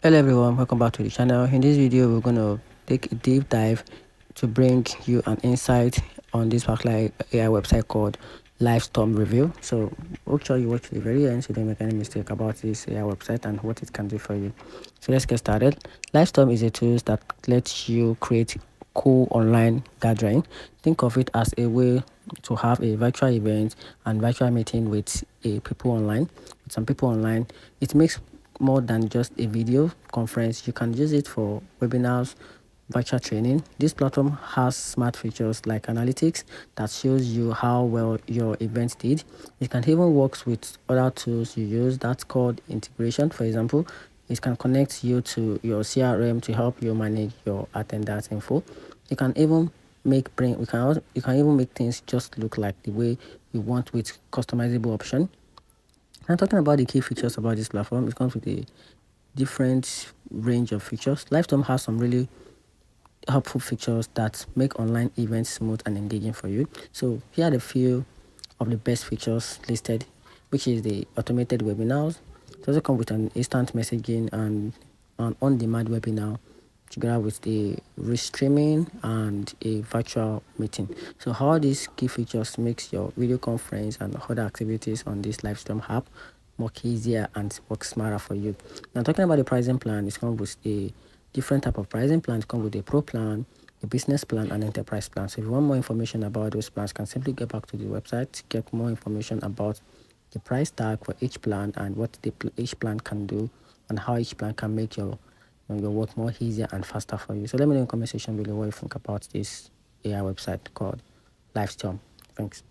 Hello everyone, welcome back to the channel. In this video we're going to take a deep dive to bring you an insight on this particular AI website called Livestorm review. So make sure you watch to the very end so you don't make any mistake about this AI website and what it can do for you. So let's get started. Livestorm is a tool that lets you create cool online gathering. Think of it as a way to have a virtual event and virtual meeting with people online, with some people online. It makes more than just a video conference. You can use it for webinars, virtual training. This platform has smart features like analytics that shows you how well your event did. It can even work with other tools you use. That's called integration. For example, it can connect you to your CRM to help you manage your attendance info. You can even you can even make things just look like the way you want with customizable option. I'm talking about the key features about this platform. It comes with a different range of features. Livestorm has some really helpful features that make online events smooth and engaging for you. So here are the few of the best features listed, which is the automated webinars. It also comes with an instant messaging and an on-demand webinar together with the restreaming and a virtual meeting. So how these key features makes your video conference and other activities on this Livestream app work easier and work smarter for you. Now talking about the pricing plan, it comes with a different type of pricing plans. Come with a pro plan, a business plan, and enterprise plan. So if you want more information about those plans, you can simply get back to the website to get more information about the price tag for each plan and what each plan can do and how each plan can make your work more easier and faster for you. So let me know in the comment section below what you think about this AI website called Livestorm. Thanks.